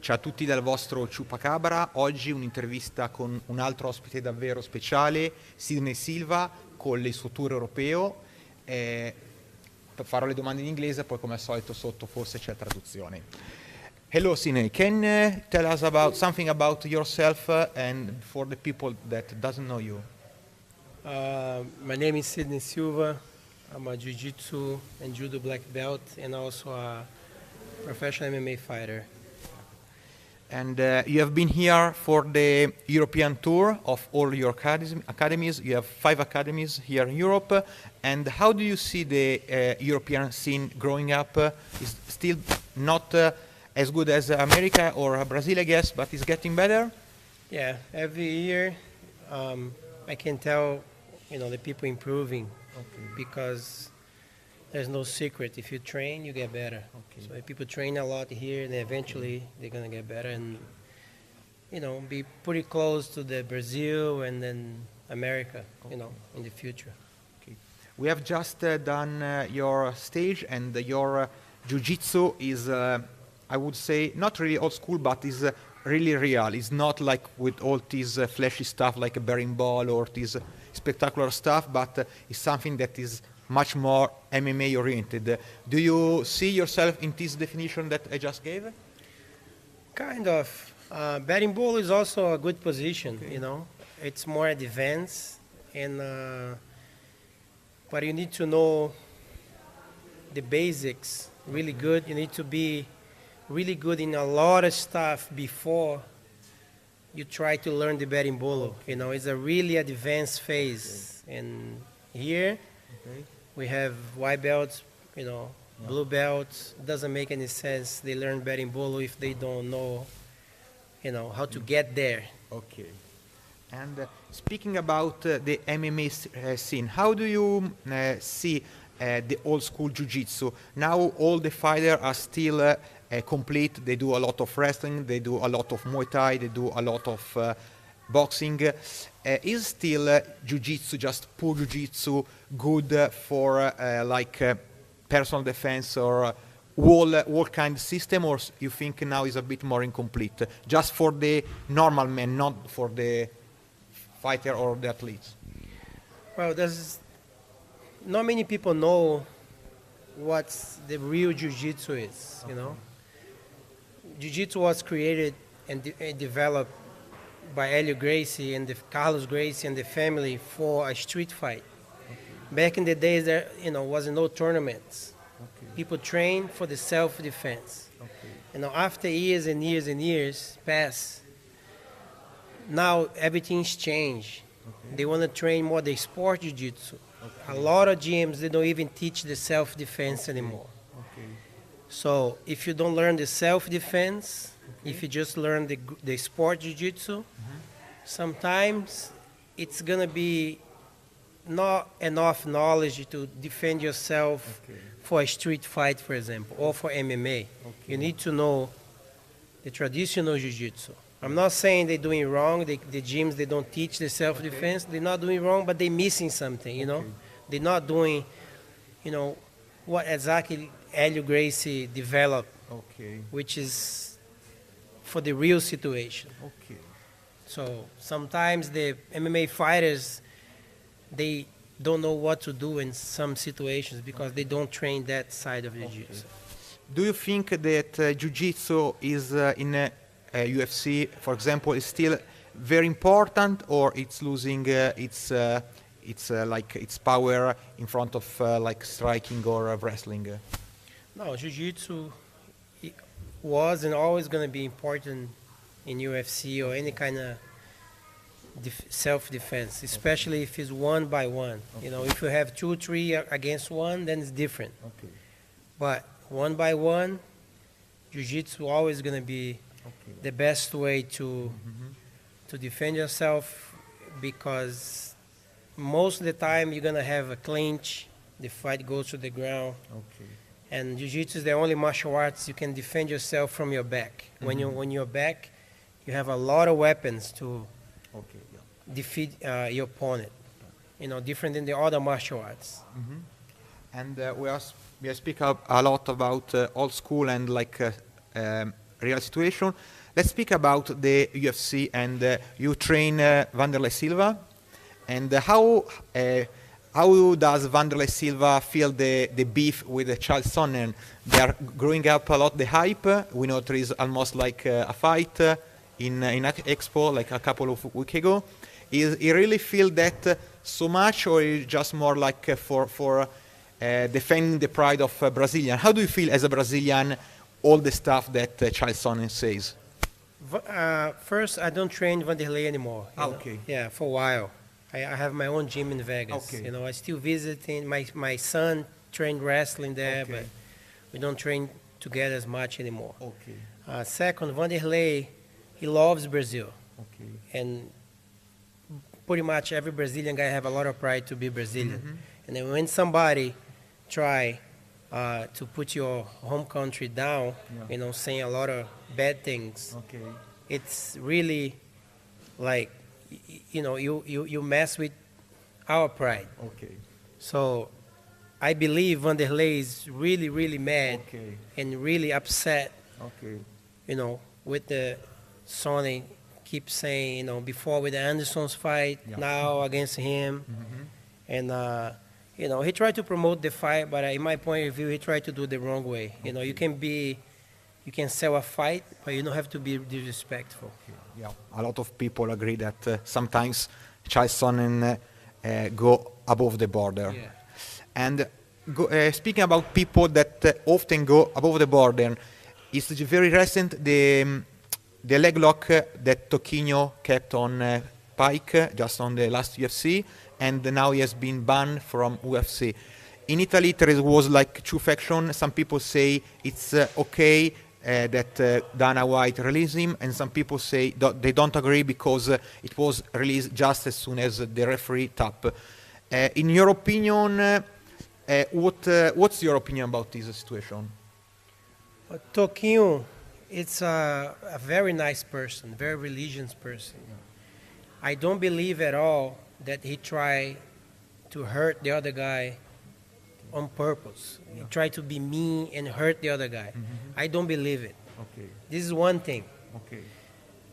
Ciao a tutti dal vostro Ciupacabra. Oggi un'intervista con un altro ospite davvero speciale, Sidney Silva, con il suo tour europeo. Farò le domande in inglese, poi come al solito sotto forse c'è traduzione. Hello Sidney, can you tell us about something about yourself and for the people that doesn't know you? My name is Sidney Silva. I'm a Jiu-Jitsu and Judo black belt and also a professional MMA fighter. And you have been here for the European tour of all your academies. You have 5 academies here in Europe. And how do you see the European scene growing up? Is still not as good as America or Brazil, I guess, but it's getting better? Yeah, every year I can tell, the people improving because there's no secret. If you train, you get better. Okay. So if people train a lot here, then eventually they're going to get better and, be pretty close to the Brazil and then America, in the future. Okay. We have just done your stage, and your jiu-jitsu is, I would say, not really old school, but is really real. It's not like with all this flashy stuff like a bearing ball or this spectacular stuff, but it's something that is much more MMA oriented. Do you see yourself in this definition that I just gave? Kind of. Batting ball is also a good position, It's more advanced, and but you need to know the basics really good. You need to be really good in a lot of stuff before you try to learn the batting ball. It's a really advanced phase. And here, we have white belts, blue belts. It doesn't make any sense. They learn batting bolo if they don't know, how to get there. Okay. And speaking about the MMA scene, how do you see the old school jiu-jitsu? Now all the fighters are still complete. They do a lot of wrestling, they do a lot of Muay Thai, they do a lot of boxing. Is still jiu-jitsu, just pure jiu-jitsu, good for personal defense or wall kind of system, or you think now is a bit more incomplete, just for the normal man, not for the fighter or the athletes? Well, there's not many people know what the real jiu-jitsu is, Jiu-jitsu was created and developed by Helio Gracie and Carlos Gracie and the family for a street fight. Back in the days, there wasn't no tournaments. People trained for the self-defense. After years and years and years pass, now everything's changed. They want to train more the sport jiu-jitsu. A lot of gyms, they don't even teach the self-defense anymore. So if you don't learn the self-defense, if you just learn the sport jiu-jitsu, sometimes it's going to be not enough knowledge to defend yourself for a street fight, for example, or for MMA. You need to know the traditional jiu-jitsu. I'm not saying they're doing wrong. The gyms, they don't teach the self-defense. They're not doing wrong, but they're missing something, They're not doing, what exactly Helio Gracie developed, which is for the real situation. So sometimes the MMA fighters, they don't know what to do in some situations because they don't train that side of the jiu-jitsu. Do you think that jiu-jitsu is in UFC, for example, is still very important, or it's losing its power in front of like striking or wrestling? No, jiu-jitsu was and always going to be important in UFC or any kind of self-defense, especially if it's one by one. If you have 2, 3 against one, then it's different. But one by one, jiu-jitsu always going to be the best way to defend yourself, because most of the time you're going to have a clinch, the fight goes to the ground. And jiu-jitsu is the only martial arts you can defend yourself from your back. When you're back, you have a lot of weapons to defeat your opponent. Different than the other martial arts. And we speak a lot about old school and real situation. Let's speak about the UFC, and you train Wanderlei Silva, and how does Wanderlei Silva feel the beef with Charles Sonnen? They are growing up a lot, the hype. We know there is almost like a fight in Expo like a couple of weeks ago. Is he really feel that so much, or is just more like for defending the pride of Brazilian? How do you feel as a Brazilian, all the stuff that Charles Sonnen says? First, I don't train Wanderlei anymore. Okay. Yeah, for a while. I have my own gym in Vegas. Okay. You know, I still visiting. My son trained wrestling there, Okay. but we don't train together as much anymore. Okay. Second, Wanderlei, he loves Brazil, Okay. and pretty much every Brazilian guy have a lot of pride to be Brazilian. Mm-hmm. And then when somebody try to put your home country down, Yeah. you know, saying a lot of bad things, Okay. it's really like, you know, you mess with our pride. Okay. So I believe Wanderlei is really, really mad Okay. and really upset, Okay. you know, with the Sony keep saying, you know, before with the Anderson's fight, Yeah. now against him. Mm-hmm. And, you know, he tried to promote the fight, but in my point of view, he tried to do it the wrong way. You know, you can sell a fight, but you don't have to be disrespectful. Yeah, a lot of people agree that sometimes Charles Sonnen go above the border. Yeah. And speaking about people that often go above the border, it's very recent the leg lock that Toquinho kept on Pike just on the last UFC, and now he has been banned from UFC. In Italy, there was like two factions. Some people say it's okay that Dana White released him, and some people say they don't agree because it was released just as soon as the referee tapped. In your opinion, what's your opinion about this situation? Toquinho, it's a very nice person, very religious person. I don't believe at all that he tried to hurt the other guy on purpose. He tried to be mean and hurt the other guy. Mm-hmm. I don't believe it. Okay, This is one thing. okay,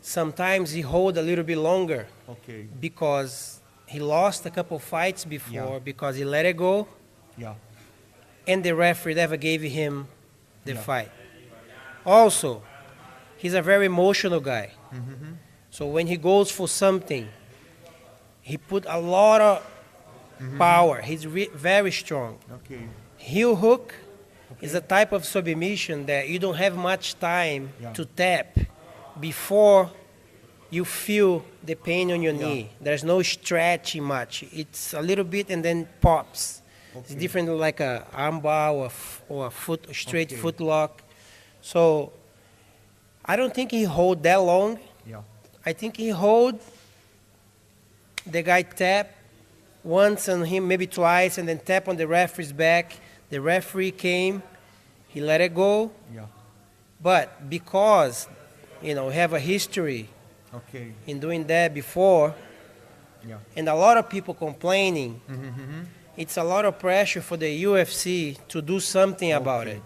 Sometimes he hold a little bit longer okay, because he lost a couple fights before Yeah. because he let it go yeah, and the referee never gave him the Yeah. fight. Also, he's a very emotional guy. mm-hmm. So when he goes for something, he put a lot of power. He's very strong. Okay, Heel hook is a type of submission that you don't have much time Yeah. to tap before you feel the pain on your knee. There's no stretching much. It's a little bit and then pops. It's Okay. different like a arm bar or a foot straight Okay. foot lock. So I don't think he hold that long. yeah, I think he hold the guy tap once on him, maybe twice, and then tap on the referee's back. The referee came, he let it go, yeah, but because, you know, we have a history okay, in doing that before, yeah, and a lot of people complaining, mm-hmm. it's a lot of pressure for the UFC to do something about Okay. it.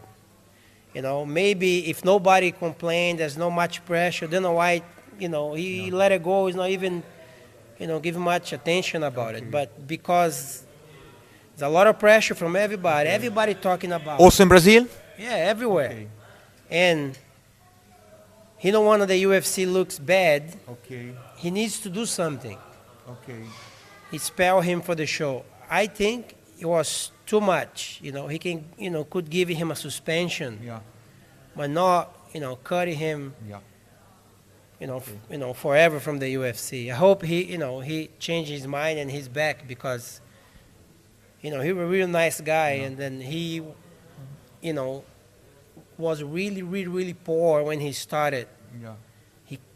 You know, maybe if nobody complained, there's not much pressure, then White, you know, he let it go, he's not even, you know, giving much attention about Okay. it. But because there's a lot of pressure from everybody, everybody talking about it. Also in Brazil? Yeah, everywhere. Okay, And he don't want the UFC looks bad. okay, He needs to do something. okay, He spelled him for the show. I think it was too much. You know, he can, you know, could give him a suspension, yeah, but not, you know, cutting him, yeah, you know, forever from the UFC. I hope he, you know, he changed his mind and he's back because, you know, he was a real nice guy, and then he, you know, was really, really, really poor when he started. yeah,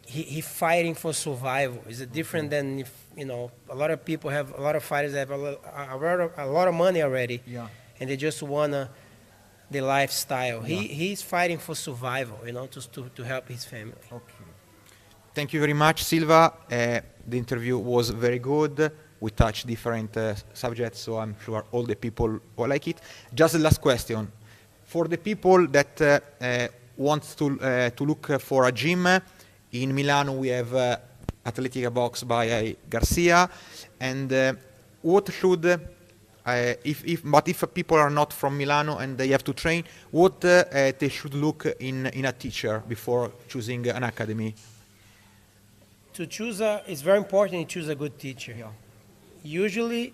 He fighting for survival. It's different than if, you know, a lot of people have, a lot of fighters have a lot of money already, yeah. and they just wanna the lifestyle. Yeah. He's fighting for survival, you know, to help his family. Okay. Thank you very much, Silva. The interview was very good. We touched different subjects, so I'm sure all the people will like it. Just the last question. For the people that wants to look for a gym, in Milano we have Atletica Box by Garcia, and what should if people are not from Milano and they have to train, what they should look in a teacher before choosing an academy? To choose it's very important to choose a good teacher. Yeah. Usually,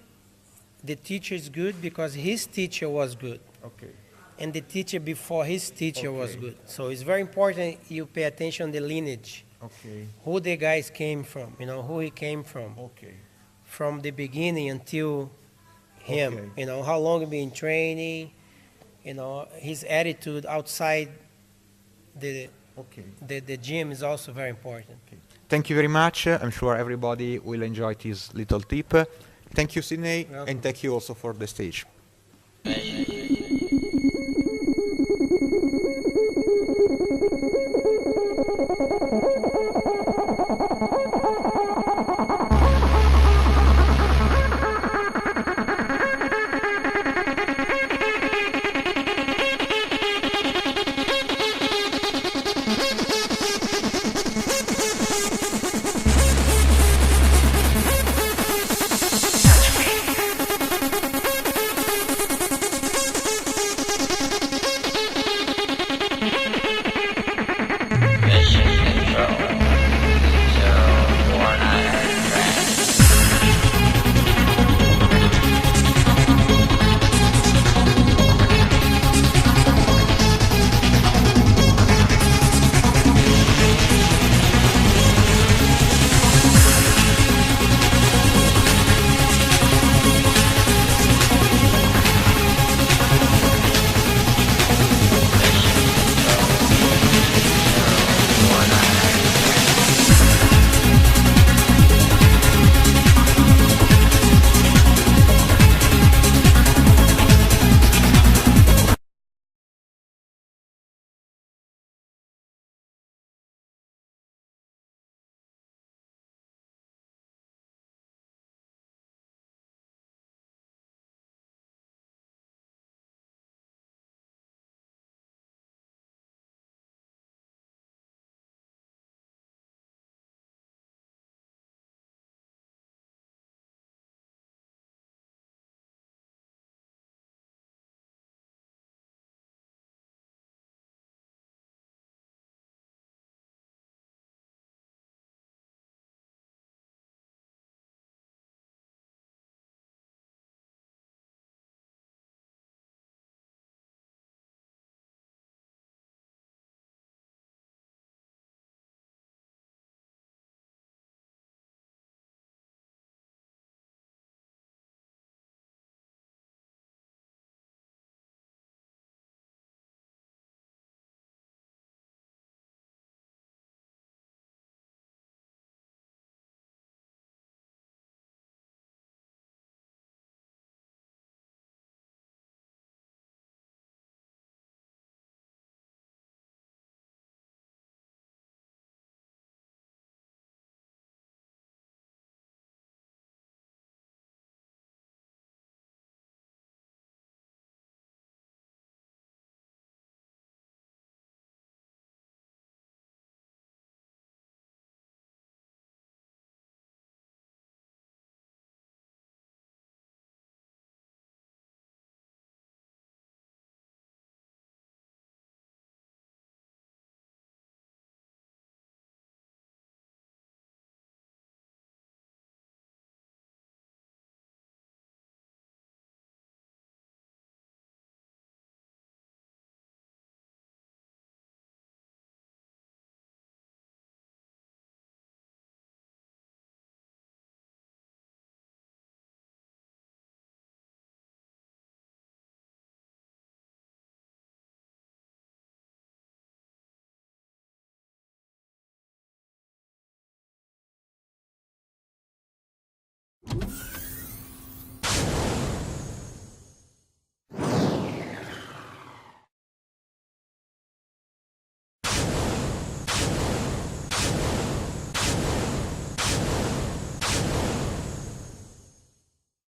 the teacher is good because his teacher was good, Okay. and the teacher before his teacher was Okay. good. So it's very important you pay attention to the lineage, Okay. who the guys came from, who he came from the beginning until him, Okay. how long he been training, his attitude outside the Okay. the gym is also very important. Thank you very much. I'm sure everybody will enjoy this little tip. Thank you, Sidney, Welcome. and thank you also for the stage.